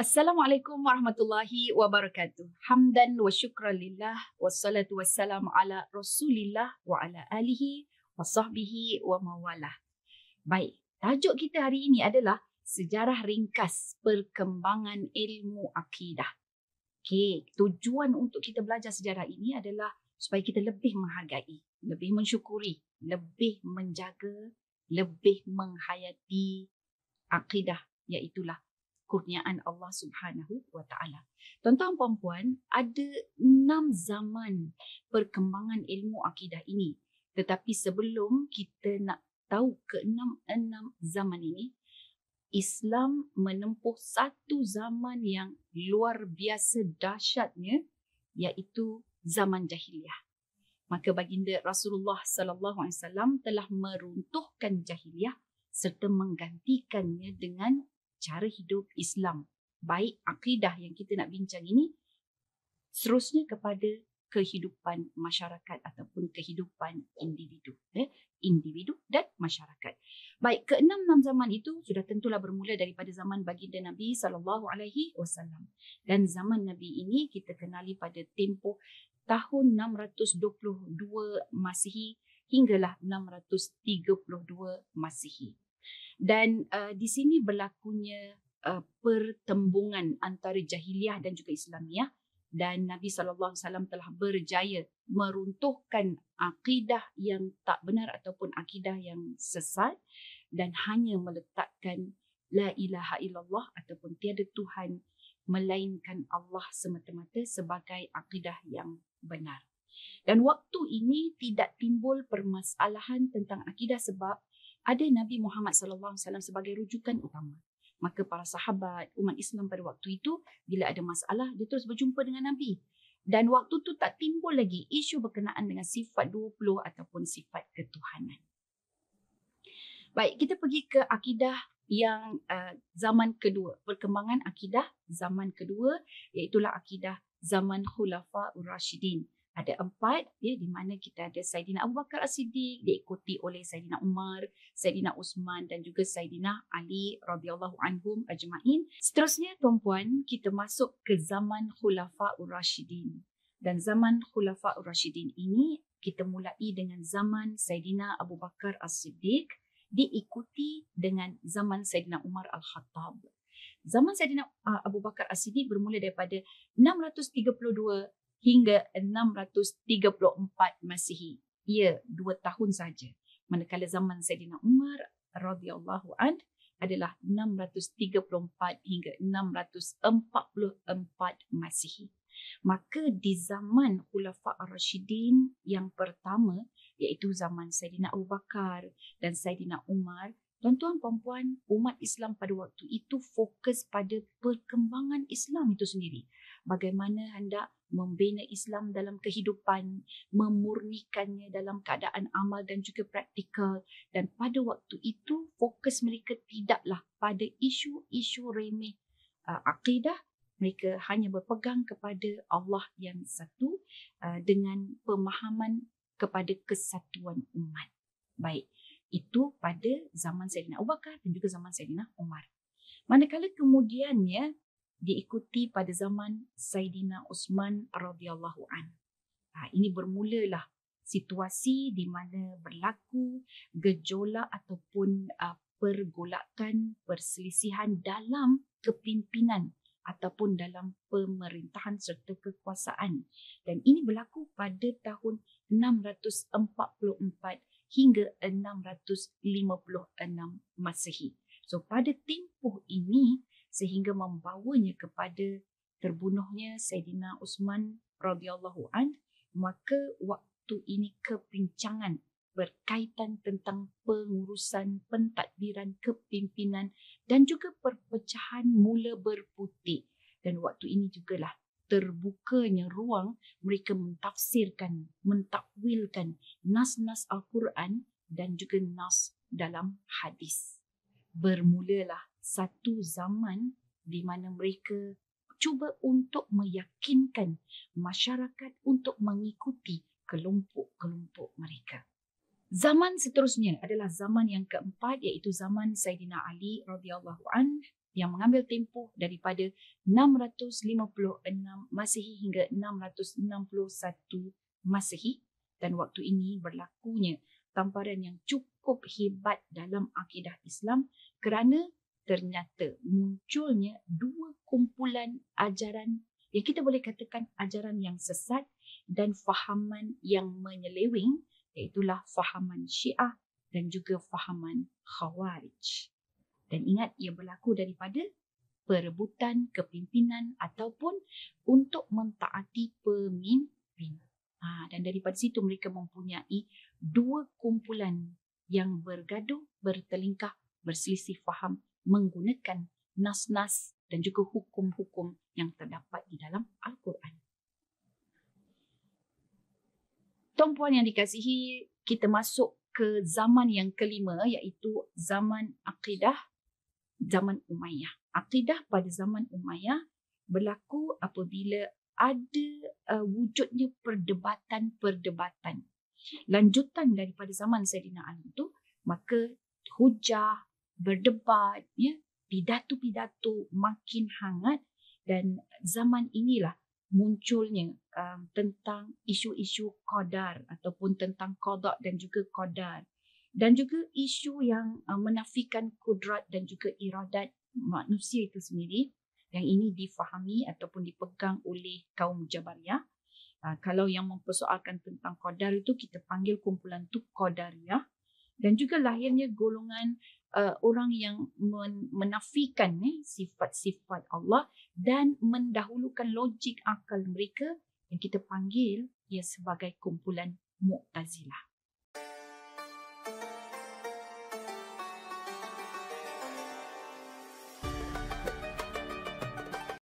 Assalamualaikum warahmatullahi wabarakatuh. Hamdan wa syukran lillah wassalatu wassalamu ala Rasulillah wa ala alihi wa sahbihi wa mawalah. Baik, tajuk kita hari ini adalah sejarah ringkas perkembangan ilmu akidah. Okey, tujuan untuk kita belajar sejarah ini adalah supaya kita lebih menghargai, lebih mensyukuri, lebih menjaga, lebih menghayati akidah, iaitulah kurniaan Allah Subhanahu wa taala. Tuan-tuan dan puan, ada 6 zaman perkembangan ilmu akidah ini. Tetapi sebelum kita nak tahu ke-6 zaman ini, Islam menempuh satu zaman yang luar biasa dahsyatnya, iaitu zaman jahiliyah. Maka baginda Rasulullah sallallahu alaihi wasallam telah meruntuhkan jahiliyah serta menggantikannya dengan cara hidup Islam. Baik akidah yang kita nak bincang ini, seterusnya kepada kehidupan masyarakat ataupun kehidupan individu. Individu dan masyarakat. Baik, ke-6 zaman itu sudah tentulah bermula daripada zaman baginda Nabi SAW. Dan zaman Nabi ini kita kenali pada tempoh tahun 622 Masihi hinggalah 632 Masihi. Dan di sini berlakunya pertembungan antara jahiliyah dan juga Islamiah, dan Nabi SAW telah berjaya meruntuhkan akidah yang tak benar ataupun akidah yang sesat dan hanya meletakkan la ilaha illallah ataupun tiada Tuhan melainkan Allah semata-mata sebagai akidah yang benar. Dan waktu ini tidak timbul permasalahan tentang akidah sebab ada Nabi Muhammad SAW sebagai rujukan utama. Maka para sahabat, umat Islam pada waktu itu, bila ada masalah, dia terus berjumpa dengan Nabi. Dan waktu tu tak timbul lagi isu berkenaan dengan sifat 20 ataupun sifat ketuhanan. Baik, kita pergi ke akidah yang zaman kedua. Perkembangan akidah zaman kedua, iaitulah akidah zaman Khulafa Ur-Rashidin. Ada 4, di mana kita ada Saidina Abu Bakar As-Siddiq, diikuti oleh Saidina Umar, Saidina Uthman dan juga Saidina Ali radhiyallahu anhum ajma'in. Seterusnya tuan-puan, kita masuk ke zaman Khulafa Ur-Rashidin. Dan zaman Khulafa Ur-Rashidin ini kita mulai dengan zaman Saidina Abu Bakar As-Siddiq, diikuti dengan zaman Saidina Umar Al-Khattab. Zaman Saidina Abu Bakar As-Siddiq bermula daripada 632 hingga 634 Masihi. Ia 2 tahun saja. Manakala zaman Saidina Umar radhiyallahu an adalah 634 hingga 644 Masihi. Maka di zaman Khulafa Ar-Rashidin yang pertama, iaitu zaman Saidina Abu Bakar dan Saidina Umar, tuan-tuan puan-puan, umat Islam pada waktu itu fokus pada perkembangan Islam itu sendiri. Bagaimana hendak membina Islam dalam kehidupan, memurnikannya dalam keadaan amal dan juga praktikal. Dan pada waktu itu, fokus mereka tidaklah pada isu-isu remeh akidah. Mereka hanya berpegang kepada Allah yang satu dengan pemahaman kepada kesatuan umat. Baik, itu pada zaman Saidina Abu Bakar dan juga zaman Saidina Umar. Manakala kemudiannya diikuti pada zaman Saidina Uthman radhiyallahu an. Ini bermulalah situasi di mana berlaku gejolak ataupun pergolakan, perselisihan dalam kepimpinan ataupun dalam pemerintahan serta kekuasaan. Dan ini berlaku pada tahun 644 hingga 656 Masihi. So pada tempoh ini sehingga membawanya kepada terbunuhnya Saidina Uthman radhiyallahu an, maka waktu ini kepincangan berkaitan tentang pengurusan, pentadbiran, kepimpinan dan juga perpecahan mula berputik. Dan waktu ini jugalah terbukanya ruang mereka mentafsirkan, mentakwilkan nas-nas Al-Quran dan juga nas dalam hadis. Bermulalah satu zaman di mana mereka cuba untuk meyakinkan masyarakat untuk mengikuti kelompok-kelompok mereka. Zaman seterusnya adalah zaman yang keempat, iaitu zaman Saidina Ali radhiyallahu an yang mengambil tempoh daripada 656 Masehi hingga 661 Masehi, dan waktu ini berlakunya tamparan yang cukup hebat dalam akidah Islam kerana ternyata munculnya dua kumpulan ajaran yang kita boleh katakan ajaran yang sesat dan fahaman yang menyeleweng, iaitulah fahaman Syiah dan juga fahaman Khawarij. Dan ingat, ia berlaku daripada perebutan kepimpinan ataupun untuk mentaati pemimpin. Dan daripada situ mereka mempunyai dua kumpulan yang bergaduh, bertelingkah, berselisih faham menggunakan nas-nas dan juga hukum-hukum yang terdapat di dalam Al-Quran. Tuan-puan yang dikasihi, kita masuk ke zaman yang kelima, iaitu zaman akidah, zaman Umayyah. Akidah pada zaman Umayyah berlaku apabila ada wujudnya perdebatan-perdebatan. Lanjutan daripada zaman Saidina Ali itu, maka hujah, berdebat, pidato-pidato makin hangat, dan zaman inilah munculnya tentang isu-isu qadar ataupun tentang qada dan juga qadar, dan juga isu yang menafikan kudrat dan juga iradat manusia itu sendiri, yang ini difahami ataupun dipegang oleh kaum Jabariyah. Kalau yang mempersoalkan tentang qadar itu, kita panggil kumpulan tu Qadariyah. Dan juga lahirnya golongan orang yang menafikan sifat-sifat Allah dan mendahulukan logik akal mereka, yang kita panggil ia sebagai kumpulan Mu'tazilah.